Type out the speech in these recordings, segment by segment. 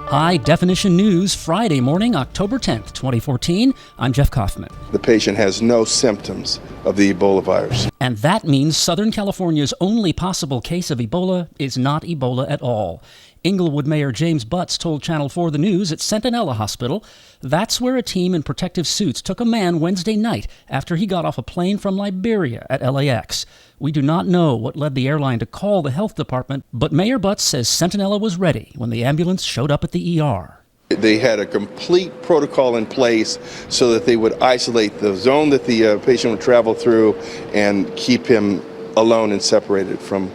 High Definition News, Friday morning, October 10th, 2014. I'm Jeff Kaufman. The patient has no symptoms of the Ebola virus. And that means Southern California's only possible case of Ebola is not Ebola at all. Inglewood Mayor James Butts told Channel 4 The News at Centinela Hospital that's where a team in protective suits took a man Wednesday night after he got off a plane from Liberia at LAX. We do not know what led the airline to call the health department, but Mayor Butts says Centinela was ready when the ambulance showed up at the ER. They had a complete protocol in place so that they would isolate the zone that the patient would travel through and keep him alone and separated from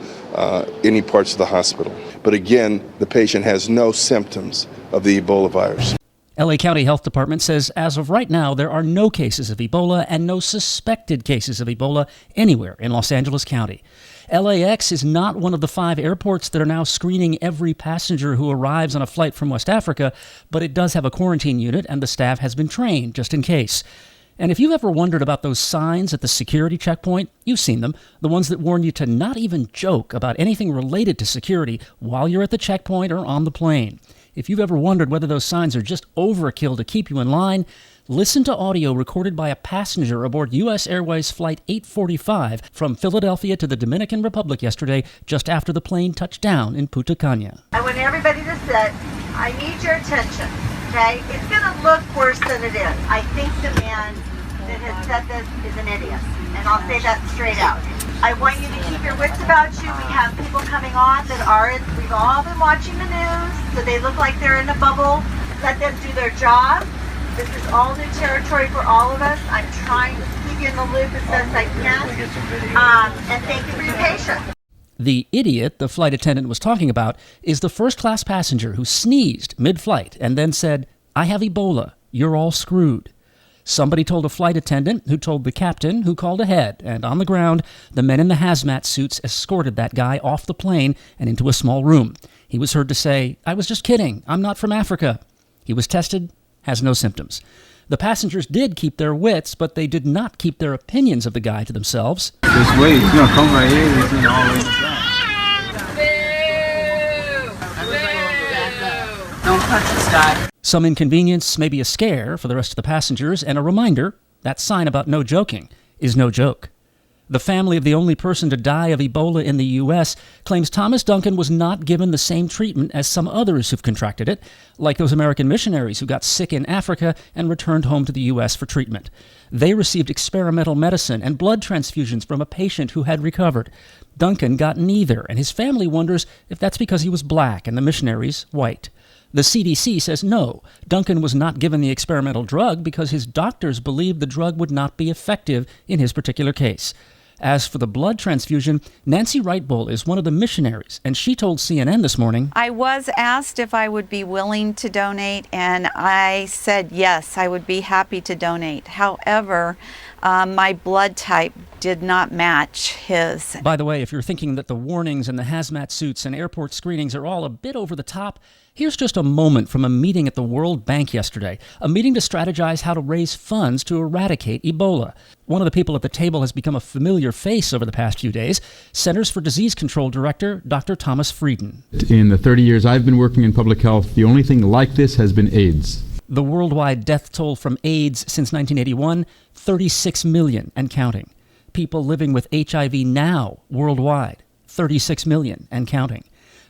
any parts of the hospital. But again, the patient has no symptoms of the Ebola virus. LA County Health Department says as of right now, there are no cases of Ebola and no suspected cases of Ebola anywhere in Los Angeles County. LAX is not one of the 5 airports that are now screening every passenger who arrives on a flight from West Africa, but it does have a quarantine unit and the staff has been trained just in case. And if you've ever wondered about those signs at the security checkpoint, you've seen them, the ones that warn you to not even joke about anything related to security while you're at the checkpoint or on the plane. If you've ever wondered whether those signs are just overkill to keep you in line, listen to audio recorded by a passenger aboard U.S. Airways Flight 845 from Philadelphia to the Dominican Republic yesterday, just after the plane touched down in Punta Cana. I want everybody to sit. I need your attention, okay? It's going to look worse than it is. I think the man that has said this is an idiot, and I'll say that straight out. I want you to keep your wits about you. We have people coming on that aren't. We've all been watching the news, so they look like they're in a bubble. Let them do their job. This is all new territory for all of us. I'm trying to keep you in the loop as best I can. And thank you for your patience. The idiot the flight attendant was talking about is the first-class passenger who sneezed mid-flight and then said, "I have Ebola. You're all screwed." Somebody told a flight attendant, who told the captain, who called ahead, and on the ground, the men in the hazmat suits escorted that guy off the plane and into a small room. He was heard to say, "I was just kidding. I'm not from Africa." He was tested, has no symptoms. The passengers did keep their wits, but they did not keep their opinions of the guy to themselves. This way, he's gonna come right here, he's gonna all the way to the ground. Don't touch this guy. Some inconvenience, maybe a scare for the rest of the passengers, and a reminder that sign about no joking is no joke. The family of the only person to die of Ebola in the U.S. claims Thomas Duncan was not given the same treatment as some others who've contracted it, like those American missionaries who got sick in Africa and returned home to the U.S. for treatment. They received experimental medicine and blood transfusions from a patient who had recovered. Duncan got neither, and his family wonders if that's because he was black and the missionaries white. The CDC says no, Duncan was not given the experimental drug because his doctors believed the drug would not be effective in his particular case. As for the blood transfusion, Nancy Wright-Bull is one of the missionaries, and she told CNN this morning, I was asked if I would be willing to donate, and I said yes, I would be happy to donate. However, my blood type did not match his. By the way, if you're thinking that the warnings and the hazmat suits and airport screenings are all a bit over the top, here's just a moment from a meeting at the World Bank yesterday, a meeting to strategize how to raise funds to eradicate Ebola. One of the people at the table has become a familiar face over the past few days, Centers for Disease Control Director Dr. Thomas Frieden. In the 30 years I've been working in public health, the only thing like this has been AIDS. The worldwide death toll from AIDS since 1981, 36 million and counting. People living with HIV now worldwide, 36 million and counting.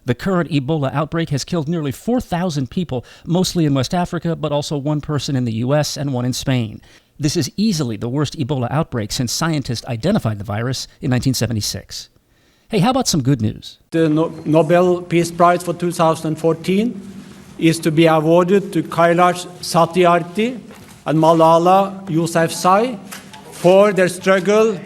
The current Ebola outbreak has killed nearly 4,000 people, mostly in West Africa, but also one person in the U.S. and one in Spain. This is easily the worst Ebola outbreak since scientists identified the virus in 1976. Hey, how about some good news? The Nobel Peace Prize for 2014 is to be awarded to Kailash Satyarthi and Malala Yousafzai for their struggle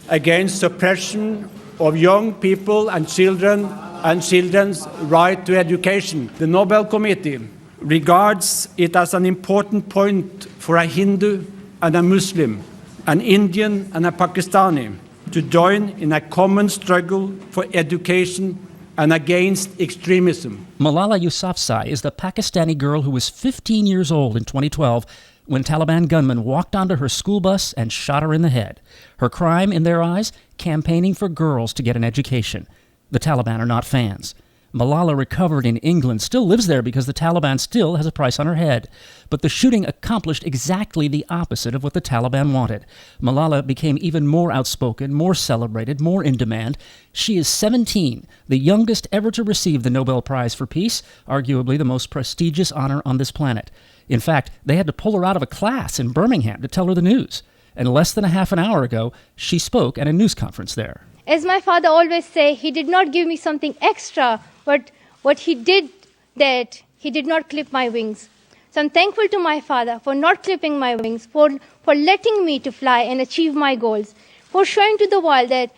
against suppression of young people and children's right to education. The Nobel Committee regards it as an important point for a Hindu and a Muslim, an Indian and a Pakistani, to join in a common struggle for education and against extremism. Malala Yousafzai is the Pakistani girl who was 15 years old in 2012 when Taliban gunmen walked onto her school bus and shot her in the head. Her crime, in their eyes, campaigning for girls to get an education. The Taliban are not fans. Malala recovered in England, still lives there because the Taliban still has a price on her head. But the shooting accomplished exactly the opposite of what the Taliban wanted. Malala became even more outspoken, more celebrated, more in demand. She is 17, the youngest ever to receive the Nobel Prize for Peace, arguably the most prestigious honor on this planet. In fact, they had to pull her out of a class in Birmingham to tell her the news. And less than a half an hour ago, she spoke at a news conference there. As my father always say, he did not give me something extra, but what he did, that he did not clip my wings. So I'm thankful to my father for not clipping my wings, for letting me to fly and achieve my goals, for showing to the world that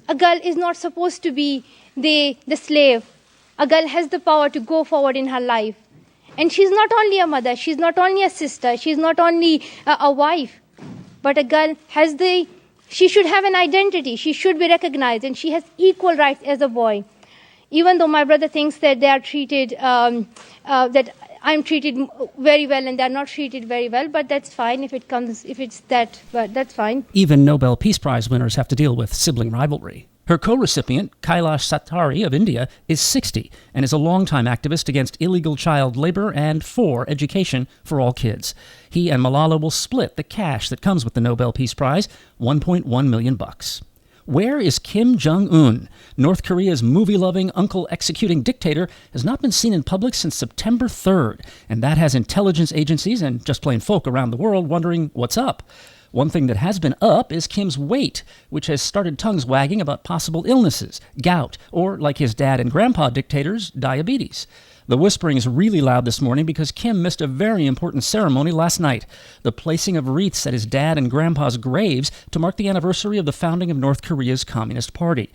a girl is not supposed to be the slave. A girl has the power to go forward in her life. And she's not only a mother, she's not only a sister, she's not only a wife, but a girl has she should have an identity, she should be recognized, and she has equal rights as a boy. Even though my brother thinks that they are treated, that I'm treated very well and they're not treated very well, but that's fine if it's that, but that's fine. Even Nobel Peace Prize winners have to deal with sibling rivalry. Her co-recipient, Kailash Satyarthi of India, is 60 and is a longtime activist against illegal child labor and for education for all kids. He and Malala will split the cash that comes with the Nobel Peace Prize, $1.1 million. Where is Kim Jong-un? North Korea's movie-loving, uncle-executing dictator has not been seen in public since September 3rd, and that has intelligence agencies and just plain folk around the world wondering what's up. One thing that has been up is Kim's weight, which has started tongues wagging about possible illnesses, gout, or, like his dad and grandpa dictators, diabetes. The whispering is really loud this morning because Kim missed a very important ceremony last night, the placing of wreaths at his dad and grandpa's graves to mark the anniversary of the founding of North Korea's Communist Party.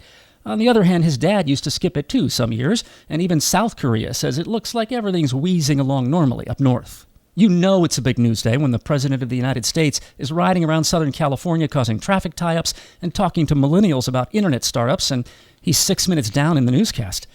On the other hand, his dad used to skip it too some years, and even South Korea says it looks like everything's wheezing along normally up north. You know it's a big news day when the President of the United States is riding around Southern California causing traffic tie-ups and talking to millennials about internet startups, and he's 6 minutes down in the newscast.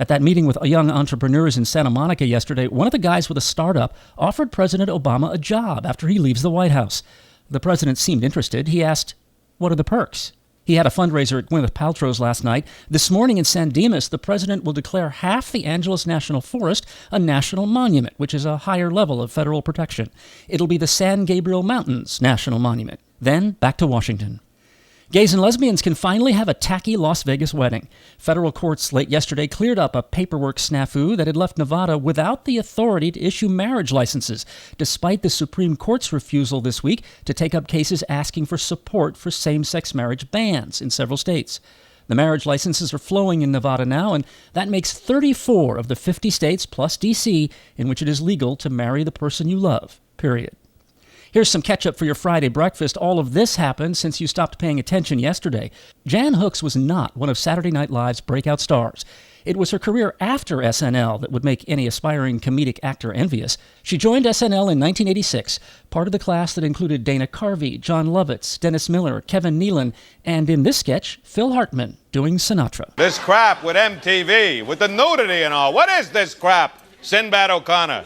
At that meeting with young entrepreneurs in Santa Monica yesterday, one of the guys with a startup offered President Obama a job after he leaves the White House. The president seemed interested. He asked, "What are the perks?" He had a fundraiser at Gwyneth Paltrow's last night. This morning in San Dimas, the president will declare half the Angeles National Forest a national monument, which is a higher level of federal protection. It'll be the San Gabriel Mountains National Monument. Then back to Washington. Gays and lesbians can finally have a tacky Las Vegas wedding. Federal courts late yesterday cleared up a paperwork snafu that had left Nevada without the authority to issue marriage licenses, despite the Supreme Court's refusal this week to take up cases asking for support for same-sex marriage bans in several states. The marriage licenses are flowing in Nevada now, and that makes 34 of the 50 states, plus D.C., in which it is legal to marry the person you love, period. Here's some catch-up for your Friday breakfast. All of this happened since you stopped paying attention yesterday. Jan Hooks was not one of Saturday Night Live's breakout stars. It was her career after SNL that would make any aspiring comedic actor envious. She joined SNL in 1986, part of the class that included Dana Carvey, John Lovitz, Dennis Miller, Kevin Nealon, and in this sketch, Phil Hartman doing Sinatra. This crap with MTV, with the nudity and all. What is this crap? Sinbad O'Connor.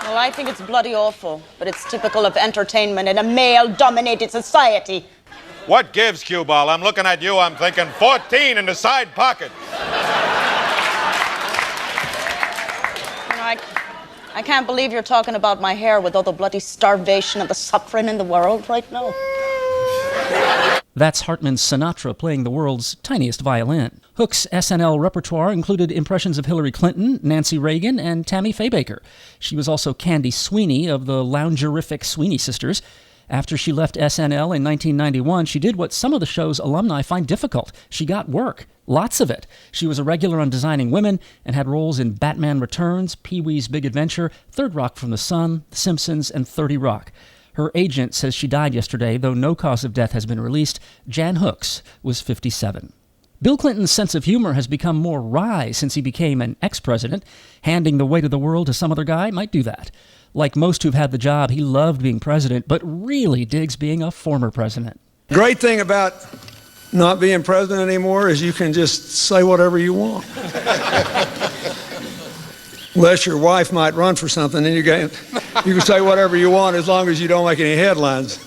Well, I think it's bloody awful, but it's typical of entertainment in a male-dominated society. What gives, cue ball? I'm looking at you, I'm thinking 14 in the side pocket. You know, I can't believe you're talking about my hair with all the bloody starvation and the suffering in the world right now. That's Hartman's Sinatra playing the world's tiniest violin. Hook's SNL repertoire included impressions of Hillary Clinton, Nancy Reagan, and Tammy Faye Baker. She was also Candy Sweeney of the loungerific Sweeney Sisters. After she left SNL in 1991, she did what some of the show's alumni find difficult. She got work. Lots of it. She was a regular on Designing Women and had roles in Batman Returns, Pee-wee's Big Adventure, Third Rock from the Sun, The Simpsons, and 30 Rock. Her agent says she died yesterday, though no cause of death has been released. Jan Hooks was 57. Bill Clinton's sense of humor has become more wry since he became an ex-president. Handing the weight of the world to some other guy might do that. Like most who've had the job, he loved being president, but really digs being a former president. Great thing about not being president anymore is you can just say whatever you want. Unless your wife might run for something, then you can say whatever you want as long as you don't make any headlines.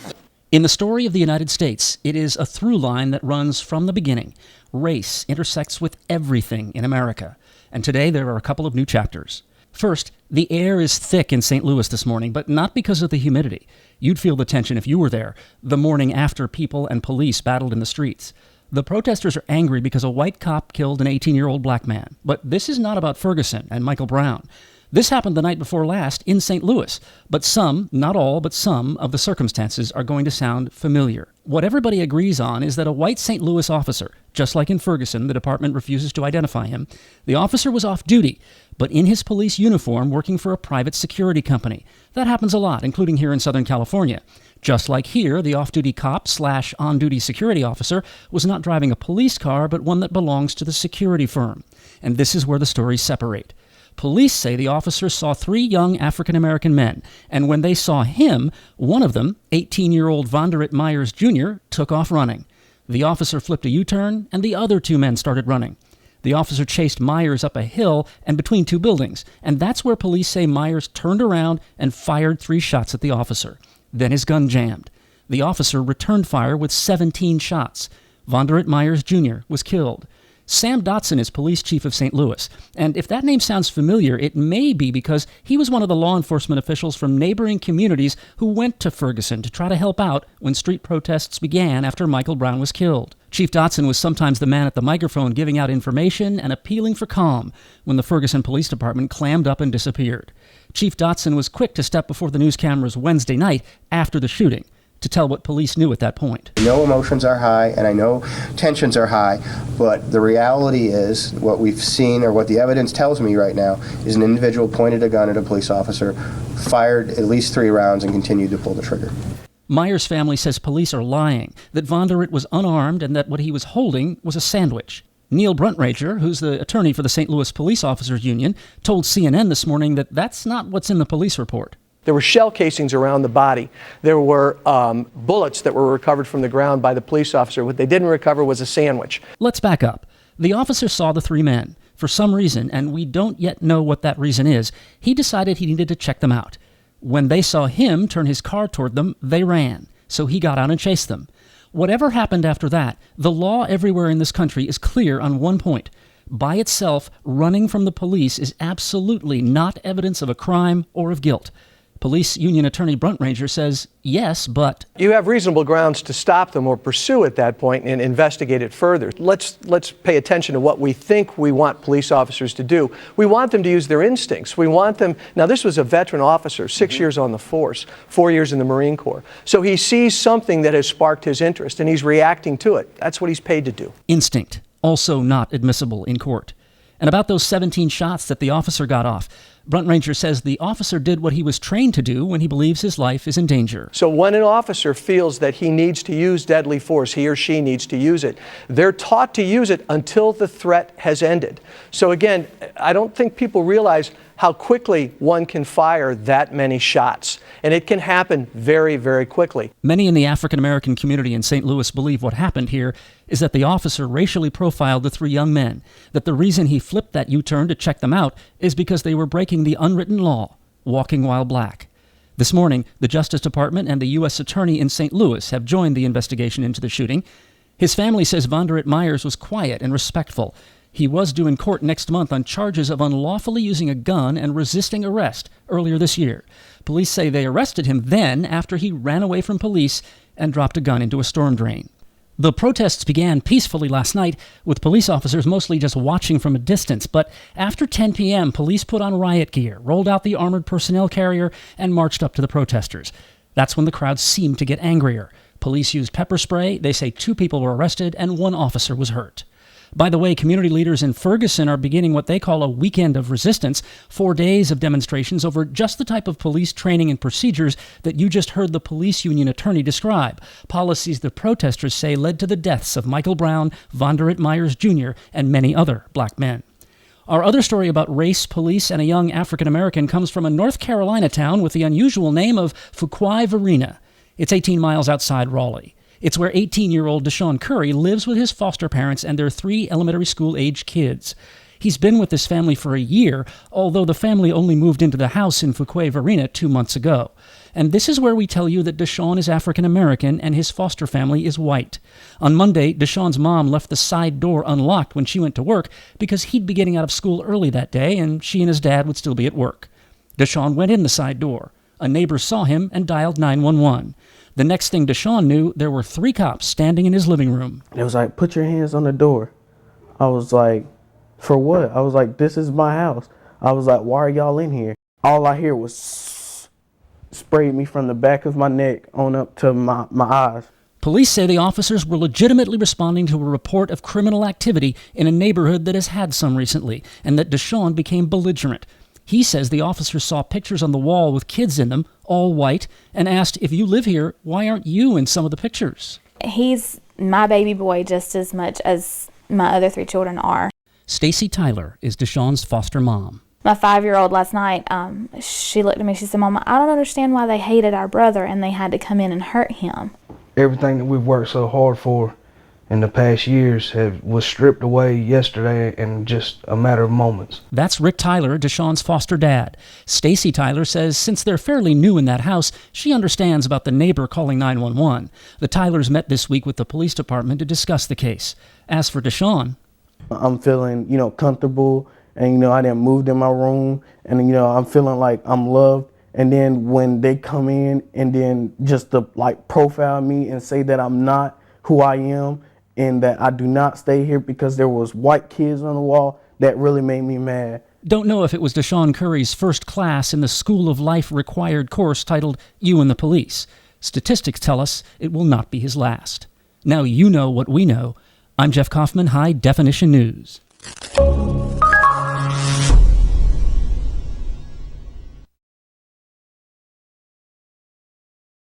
In the story of the United States, it is a through line that runs from the beginning. Race intersects with everything in America. And today there are a couple of new chapters. First, the air is thick in St. Louis this morning, but not because of the humidity. You'd feel the tension if you were there, the morning after people and police battled in the streets. The protesters are angry because a white cop killed an 18-year-old black man. But this is not about Ferguson and Michael Brown. This happened the night before last in St. Louis, but some, not all, but some of the circumstances are going to sound familiar. What everybody agrees on is that a white St. Louis officer, just like in Ferguson, the department refuses to identify him, the officer was off duty, but in his police uniform working for a private security company. That happens a lot, including here in Southern California. Just like here, the off-duty cop/on-duty security officer was not driving a police car, but one that belongs to the security firm. And this is where the stories separate. Police say the officers saw 3 young African-American men, and when they saw him, one of them, 18-year-old Vonderrit Myers Jr., took off running. The officer flipped a U-turn, and the other 2 men started running. The officer chased Myers up a hill and between 2 buildings, and that's where police say Myers turned around and fired 3 shots at the officer. Then his gun jammed. The officer returned fire with 17 shots. Vonderrit Myers Jr. was killed. Sam Dotson is police chief of St. Louis, and if that name sounds familiar, it may be because he was one of the law enforcement officials from neighboring communities who went to Ferguson to try to help out when street protests began after Michael Brown was killed. Chief Dotson was sometimes the man at the microphone giving out information and appealing for calm when the Ferguson Police Department clammed up and disappeared. Chief Dotson was quick to step before the news cameras Wednesday night after the shooting to tell what police knew at that point. I know emotions are high, and I know tensions are high, but the reality is what we've seen, or what the evidence tells me right now, is an individual pointed a gun at a police officer, fired at least 3 rounds, and continued to pull the trigger. Myers' family says police are lying, that Vonderrit was unarmed and that what he was holding was a sandwich. Neil Bruntrager, who's the attorney for the St. Louis Police Officers Union, told CNN this morning that that's not what's in the police report. There were shell casings around the body. There were bullets that were recovered from the ground by the police officer. What they didn't recover was a sandwich. Let's back up. The officer saw the 3 men. For some reason, and we don't yet know what that reason is, he decided he needed to check them out. When they saw him turn his car toward them, they ran. So he got out and chased them. Whatever happened after that, the law everywhere in this country is clear on one point. By itself, running from the police is absolutely not evidence of a crime or of guilt. Police Union Attorney Bruntrager says, yes, but you have reasonable grounds to stop them or pursue at that point and investigate it further. Let's pay attention to what we think we want police officers to do. We want them to use their instincts. We want them, now this was a veteran officer, 6 years on the force, 4 years in the Marine Corps. So he sees something that has sparked his interest and he's reacting to it. That's what he's paid to do. Instinct, also not admissible in court. And about those 17 shots that the officer got off, Bruntrager says the officer did what he was trained to do when he believes his life is in danger. So when an officer feels that he needs to use deadly force, he or she needs to use it, they're taught to use it until the threat has ended. So again, I don't think people realize how quickly one can fire that many shots. And it can happen very, very quickly. Many in the African-American community in St. Louis believe what happened here is that the officer racially profiled the 3 young men, that the reason he flipped that U-turn to check them out is because they were breaking the unwritten law, walking while black. This morning, the Justice Department and the U.S. Attorney in St. Louis have joined the investigation into the shooting. His family says Vonderrit Myers was quiet and respectful. He was due in court next month on charges of unlawfully using a gun and resisting arrest earlier this year. Police say they arrested him then after he ran away from police and dropped a gun into a storm drain. The protests began peacefully last night, with police officers mostly just watching from a distance. But after 10 p.m., police put on riot gear, rolled out the armored personnel carrier, and marched up to the protesters. That's when the crowd seemed to get angrier. Police used pepper spray. They say 2 people were arrested and 1 officer was hurt. By the way, community leaders in Ferguson are beginning what they call a weekend of resistance, 4 days of demonstrations over just the type of police training and procedures that you just heard the police union attorney describe, policies the protesters say led to the deaths of Michael Brown, Vonderrit Myers Jr., and many other black men. Our other story about race, police, and a young African-American comes from a North Carolina town with the unusual name of Fuquay-Varina. It's 18 miles outside Raleigh. It's where 18-year-old Deshaun Curry lives with his foster parents and their 3 elementary school-age kids. He's been with this family for a year, although the family only moved into the house in Fuquay-Varina 2 months ago. And this is where we tell you that Deshaun is African American and his foster family is white. On Monday, Deshaun's mom left the side door unlocked when she went to work because he'd be getting out of school early that day and she and his dad would still be at work. Deshaun went in the side door. A neighbor saw him and dialed 911. The next thing Deshaun knew, there were 3 cops standing in his living room. It was like, put your hands on the door. I was like, for what? I was like, this is my house. I was like, why are y'all in here? All I hear was sprayed me from the back of my neck on up to my eyes. Police say the officers were legitimately responding to a report of criminal activity in a neighborhood that has had some recently, and that Deshaun became belligerent. He says the officers saw pictures on the wall with kids in them, all white, and asked, if you live here, why aren't you in some of the pictures? He's my baby boy just as much as my other 3 children are. Stacy Tyler is Deshaun's foster mom. My 5-year-old last night, she looked at me, she said, Mama, I don't understand why they hated our brother and they had to come in and hurt him. Everything that we've worked so hard for in the past years was stripped away yesterday in just a matter of moments. That's Rick Tyler, Deshaun's foster dad. Stacy Tyler says since they're fairly new in that house, she understands about the neighbor calling 911. The Tylers met this week with the police department to discuss the case. As for Deshaun, I'm feeling, comfortable, and, I didn't move in my room, and, I'm feeling like I'm loved. And then when they come in and then just to profile me and say that I'm not who I am and that I do not stay here because there was white kids on the wall, that really made me mad. Don't know if it was Deshaun Curry's first class in the School of Life required course titled You and the Police. Statistics tell us it will not be his last. Now you know what we know. I'm Jeff Kaufman, High Definition News.